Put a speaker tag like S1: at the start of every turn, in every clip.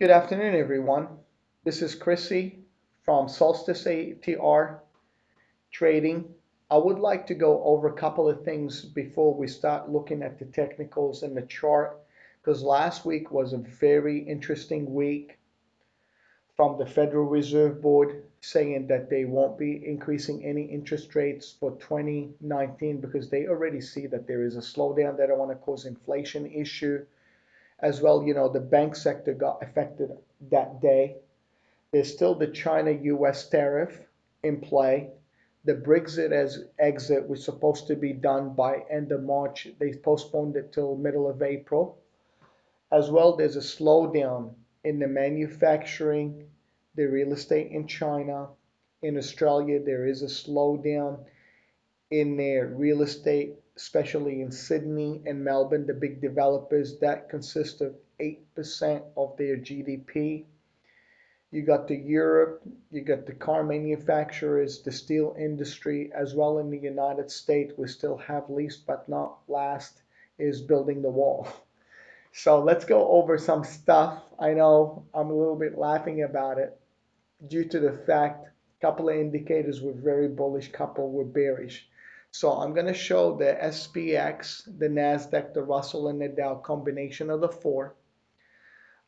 S1: Good afternoon, everyone. This is Chrissy from Solstice ATR Trading. I would like to go over a couple of things before we start looking at the technicals and the chart, because last week was a very interesting week from the Federal Reserve Board saying that they won't be increasing any interest rates for 2019 because they already see that there is a slowdown. They don't want to cause inflation issue. As well, the bank sector got affected that day. There's still the China-US tariff in play. The Brexit as exit was supposed to be done by end of March. They postponed it till middle of April. As well, there's a slowdown in the manufacturing, the real estate in China. In Australia, there is a slowdown in their real estate, especially in Sydney and Melbourne, the big developers that consist of 8% of their GDP. You got the Europe, you got the car manufacturers, the steel industry, as well in the United States. We still have least but not last is building the wall. So let's go over some stuff. I know I'm a little bit laughing about it due to the fact a couple of indicators were very bullish, couple were bearish. So I'm going to show the SPX, the Nasdaq, the Russell, and the Dow combination of the four.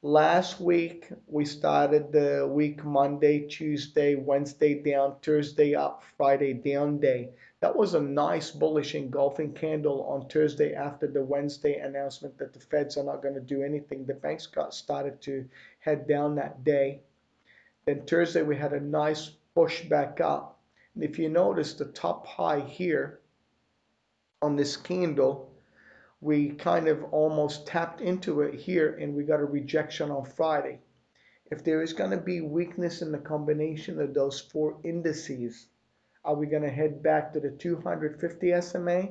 S1: Last week, we started the week Monday, Tuesday, Wednesday down, Thursday up, Friday down day. That was a nice bullish engulfing candle on Thursday after the Wednesday announcement that the Feds are not going to do anything. The banks got started to head down that day. Then Thursday, we had a nice push back up. And if you notice the top high here on this candle, we kind of almost tapped into it here and we got a rejection on Friday. If there is going to be weakness in the combination of those four indices, are we going to head back to the 250 SMA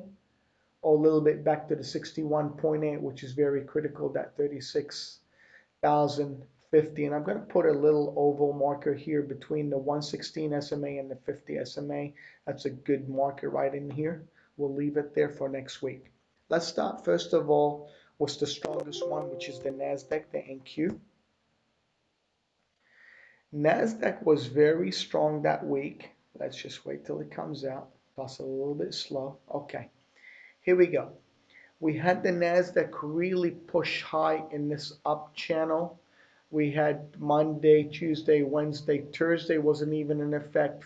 S1: or a little bit back to the 61.8, which is very critical, that 36,050? And I'm going to put a little oval marker here between the 116 SMA and the 50 SMA. That's a good marker right in here. We'll leave it there for next week. Let's start first of all with the strongest one, which is the NASDAQ, the NQ. NASDAQ was very strong that week. Let's just wait till it comes out. Plus a little bit slow. Okay, here we go. We had the NASDAQ really push high in this up channel. We had Monday, Tuesday, Wednesday, Thursday wasn't even in effect.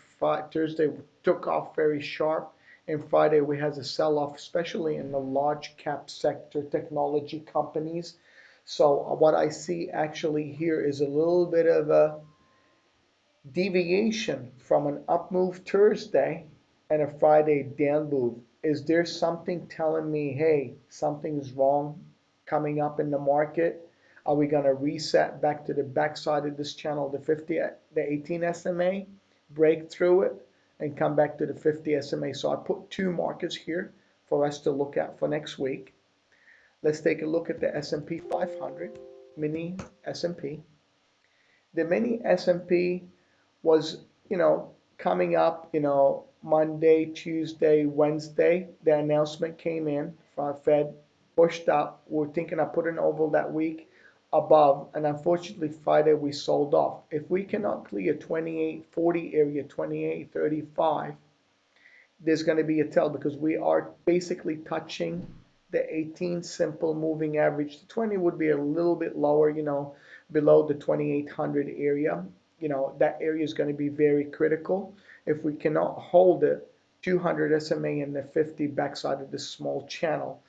S1: Thursday took off very sharp. And Friday we had a sell-off, especially in the large cap sector, technology companies. So what I see actually here is a little bit of a deviation from an up move Thursday and a Friday down move. Is there something telling me, hey, something's wrong coming up in the market? Are we going to reset back to the backside of this channel, the 50, the 18 SMA, break through it, and come back to the 50 SMA? So I put two markers here for us to look at for next week. Let's take a look at the S&P 500, mini S&P. The mini S&P was, coming up, Monday, Tuesday, Wednesday. The announcement came in from Fed, pushed up. We're thinking of putting over that week above, and unfortunately, Friday we sold off. If we cannot clear 2840 area, 2835, there's going to be a tell because we are basically touching the 18 simple moving average. The 20 would be a little bit lower, below the 2800 area. That area is going to be very critical. If we cannot hold it, 200 SMA and the 50 backside of this small channel.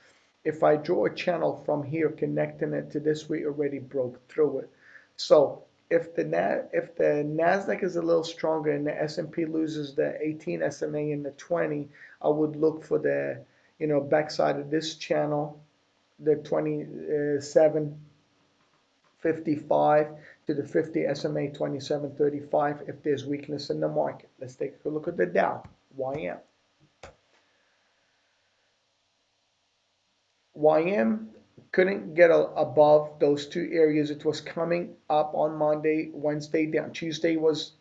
S1: If I draw a channel from here connecting it to this, we already broke through it. So if the Nasdaq is a little stronger and the S&P loses the 18 SMA and the 20, I would look for the backside of this channel, the 2755 to the 50 SMA 2735 if there's weakness in the market. Let's take a look at the Dow, YM. YM couldn't get above those two areas. It was coming up on Monday, Wednesday down. Tuesday was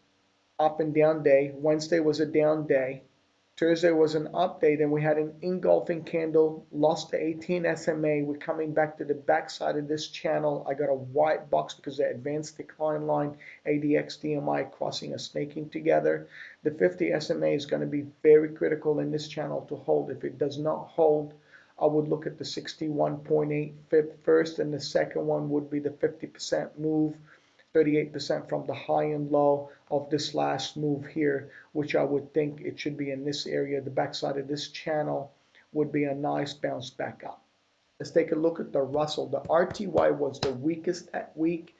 S1: up and down day. Wednesday was a down day. Thursday was an update, and we had an engulfing candle, lost the 18 SMA. We're coming back to the backside of this channel. I got a white box because the advanced decline line, ADX, DMI crossing a snaking together. The 50 SMA is going to be very critical in this channel to hold. If it does not hold, I would look at the 61.8 fib first, and the second one would be the 50% move, 38% from the high and low of this last move here, which I would think it should be in this area. The backside of this channel would be a nice bounce back up. Let's take a look at the Russell. The RTY was the weakest that week.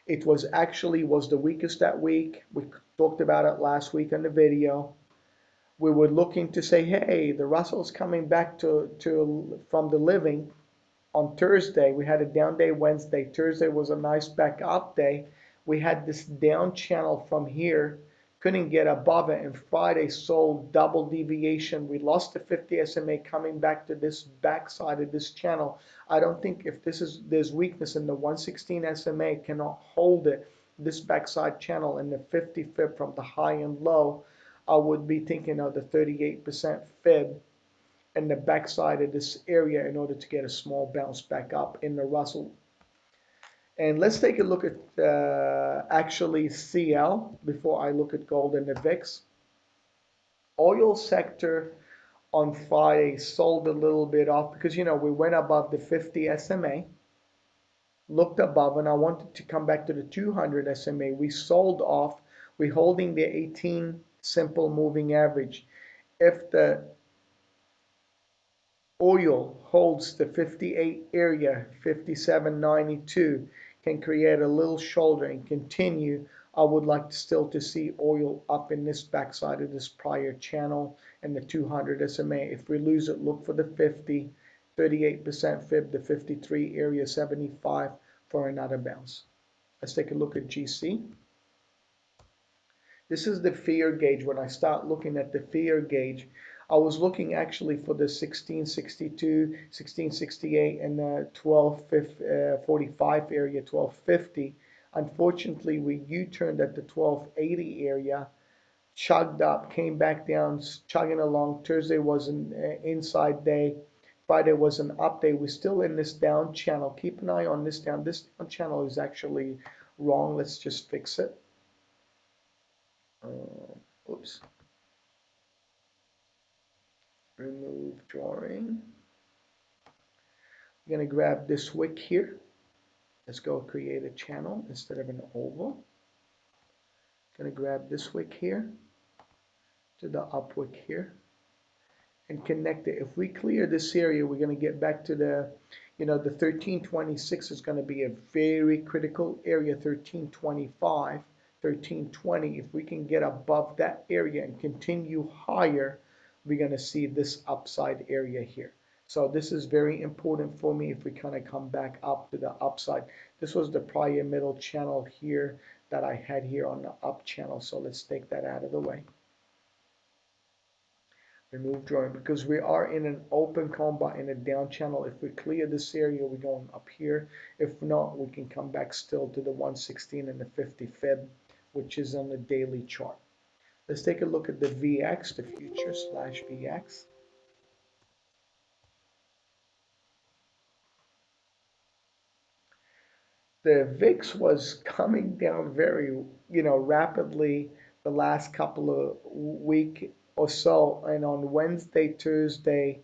S1: It was the weakest that week. We talked about it last week in the video. We were looking to say, hey, the Russell's coming back from the living. On Thursday, we had a down day Wednesday. Thursday was a nice back up day. We had this down channel from here, couldn't get above it, and Friday sold double deviation. We lost the 50 SMA coming back to this backside of this channel. I don't think if there's weakness in the 116 SMA, cannot hold it, this backside channel and the 50 fib from the high and low, I would be thinking of the 38% fib and the backside of this area in order to get a small bounce back up in the Russell. And let's take a look at actually CL before I look at gold and the VIX. Oil sector on Friday sold a little bit off because, you know, we went above the 50 SMA, looked above, and I wanted to come back to the 200 SMA. We sold off. We're holding the 18 simple moving average. If the oil holds the 58 area, 57.92, can create a little shoulder and continue. I would like still to see oil up in this backside of this prior channel and the 200 SMA. If we lose it, look for the 50, 38% fib, the 53 area, 75 for another bounce. Let's take a look at GC. This is the fear gauge. When I start looking at the fear gauge, I was looking actually for the 1662, 1668, and the 1245 area, 1250. Unfortunately, we U-turned at the 1280 area, chugged up, came back down, chugging along. Thursday was an inside day. Friday was an up day. We're still in this down channel. Keep an eye on this down. This down channel is actually wrong. Let's just fix it. Oops. Remove drawing. I'm going to grab this wick here. Let's go create a channel instead of an oval. I'm going to grab this wick here to the up wick here and connect it. If we clear this area, we're going to get back to the, you know, the 1326 is going to be a very critical area, 1325, 1320. If we can get above that area and continue higher, we're going to see this upside area here. So this is very important for me if we kind of come back up to the upside. This was the prior middle channel here that I had here on the up channel. So let's take that out of the way. Remove drawing because we are in an open combat in a down channel. If we clear this area, we're going up here. If not, we can come back still to the 116 and the 50 fib, which is on the daily chart. Let's take a look at the VX, the future slash VX. The VIX was coming down very, rapidly the last couple of week or so. And on Wednesday, Thursday,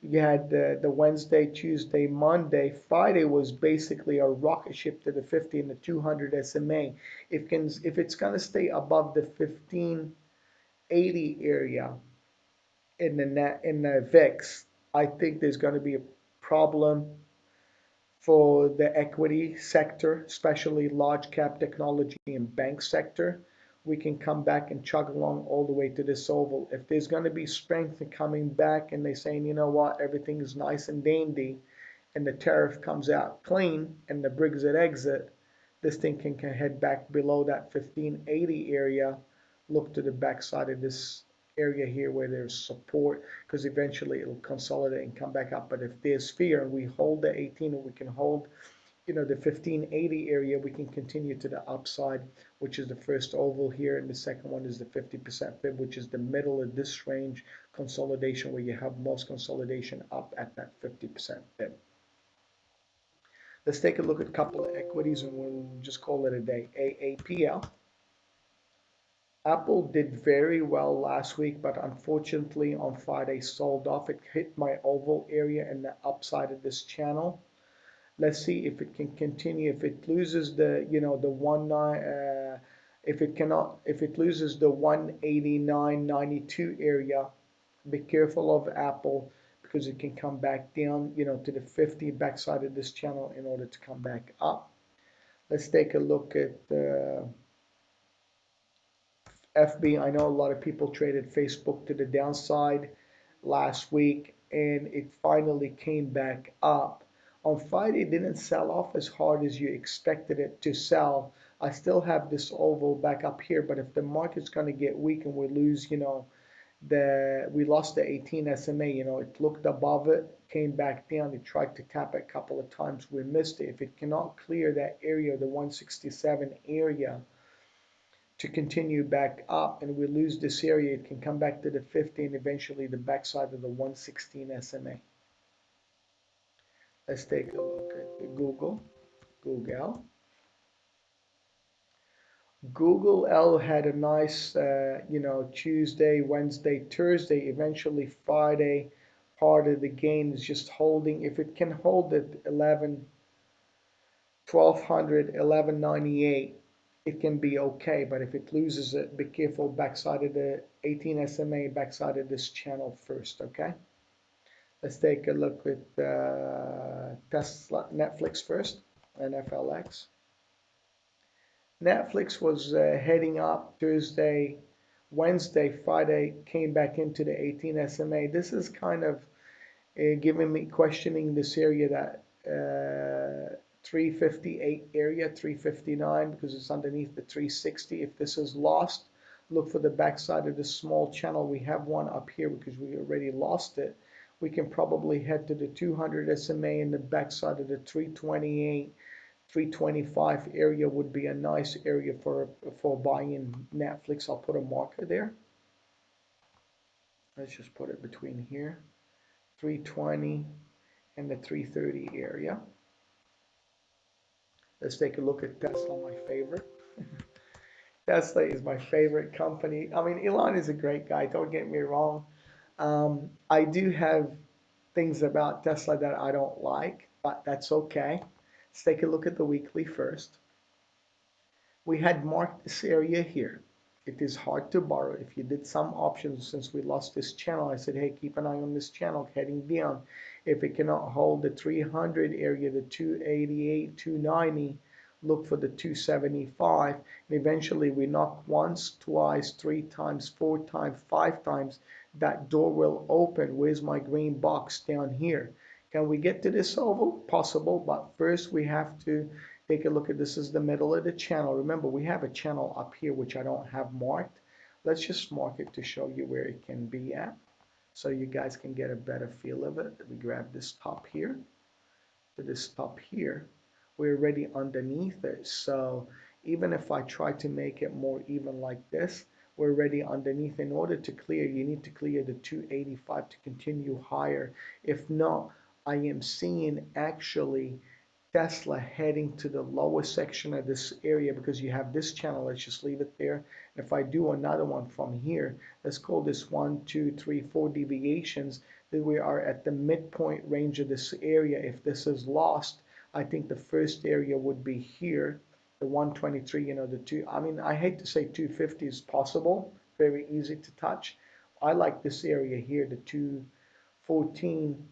S1: you had the Wednesday, Tuesday, Monday. Friday was basically a rocket ship to the 50 and the 200 SMA. If it's going to stay above the 1580 area in the VIX, I think there's going to be a problem for the equity sector, especially large cap technology and bank sector. We can come back and chug along all the way to this oval. If there's going to be strength in coming back and they saying, you know what, everything is nice and dandy, and the tariff comes out clean and the Brexit exit, this thing can head back below that 1580 area, look to the backside of this area here where there's support, because eventually it'll consolidate and come back up. But if there's fear and we hold the 18 and we can hold the 1580 area, we can continue to the upside, which is the first oval here, and the second one is the 50% fib, which is the middle of this range consolidation, where you have most consolidation up at that 50% fib. Let's take a look at a couple of equities and we'll just call it a day. AAPL. Apple did very well last week, but unfortunately on Friday sold off. It hit my oval area and the upside of this channel. Let's see if it can continue. If it loses the, the if it loses the 189.92 area, be careful of Apple, because it can come back down, to the 50 backside of this channel in order to come back up. Let's take a look at FB. I know a lot of people traded Facebook to the downside last week, and it finally came back up. On Friday, it didn't sell off as hard as you expected it to sell. I still have this oval back up here, but if the market's going to get weak and we lose, we lost the 18 SMA, it looked above it, came back down, it tried to tap it a couple of times, we missed it. If it cannot clear that area, the 167 area, to continue back up, and we lose this area, it can come back to the 50 and eventually the backside of the 116 SMA. Let's take a look at the Google. Google L had a nice, Tuesday, Wednesday, Thursday, eventually Friday. Part of the gain is just holding. If it can hold at 1200, 1198, it can be okay. But if it loses it, be careful backside of the 18 SMA, backside of this channel first, okay? Let's take a look at Tesla, Netflix first, NFLX. Netflix was heading up Thursday, Wednesday, Friday, came back into the 18 SMA. This is kind of giving me questioning this area, that 358 area, 359, because it's underneath the 360. If this is lost, look for the backside of this small channel. We have one up here because we already lost it. We can probably head to the 200 SMA, in the backside of the 328, 325 area would be a nice area for buying Netflix. I'll put a marker there. Let's just put it between here, 320 and the 330 area. Let's take a look at Tesla, my favorite. Tesla is my favorite company. I mean, Elon is a great guy, don't get me wrong. I do have things about Tesla that I don't like, but that's okay. Let's take a look at the weekly first. We had marked this area here. It is hard to borrow. If you did some options, since we lost this channel, I said, hey, keep an eye on this channel heading down. If it cannot hold the 300 area, the 288, 290, look for the 275. And eventually we knock once, twice, 3 times, 4 times, 5 times. That door will open. Where's my green box? Down here. Can we get to this oval? Possible, but first we have to take a look at, this is the middle of the channel. Remember, we have a channel up here which I don't have marked. Let's just mark it to show you where it can be at, so you guys can get a better feel of it. We grab this top here to this top here. We're already underneath it, so even if I try to make it more even like this, we're already underneath. In order to clear, you need to clear the 285 to continue higher. If not, I am seeing actually Tesla heading to the lower section of this area, because you have this channel. Let's just leave it there. If I do another one from here, let's call this 1, 2, 3, 4 deviations, that we are at the midpoint range of this area. If this is lost, I think the first area would be here, the 123, the 2, I mean, I hate to say 250 is possible, very easy to touch. I like this area here, the 214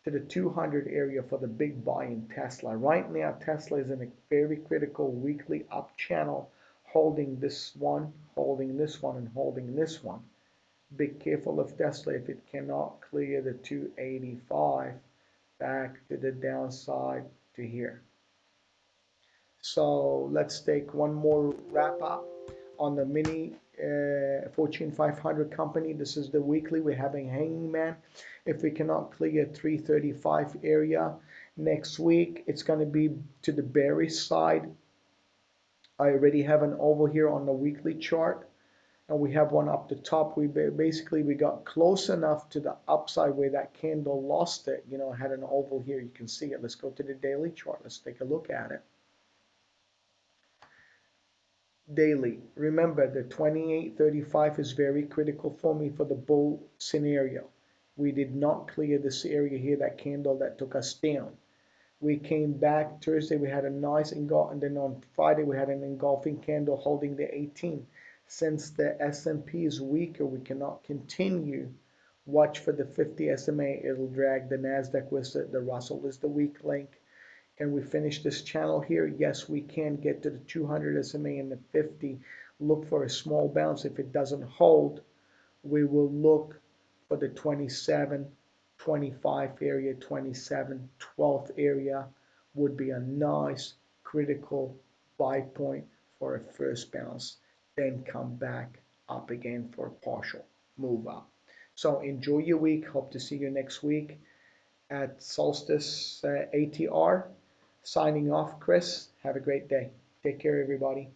S1: to the 200 area for the big buy in Tesla. Right now, Tesla is in a very critical weekly up channel, holding this one, holding this one, and holding this one. Be careful of Tesla if it cannot clear the 285 back to the downside to here. So let's take one more wrap up on the mini Fortune 500 company. This is the weekly. We're having hanging man. If we cannot clear 335 area, Next week, it's going to be to the bearish side. I already have an oval here on the weekly chart, and we have one up the top. We got close enough to the upside where that candle lost it. You know, I had an oval here. You can see it. Let's go to the daily chart. Let's take a look at it. Daily. Remember, the 28.35 is very critical for me for the bull scenario. We did not clear this area here, that candle that took us down. We came back Thursday, we had a nice engulf, and then on Friday we had an engulfing candle holding the 18. Since the S&P is weaker, we cannot continue. Watch for the 50 SMA, it'll drag the NASDAQ with it. The Russell is the weak link. Can we finish this channel here? Yes, we can get to the 200 SMA and the 50. Look for a small bounce. If it doesn't hold, we will look for the 27.25 area, 27.12 area would be a nice critical buy point for a first bounce, then come back up again for a partial move up. So enjoy your week. Hope to see you next week at Solstice ATR. Signing off, Chris. Have a great day. Take care, everybody.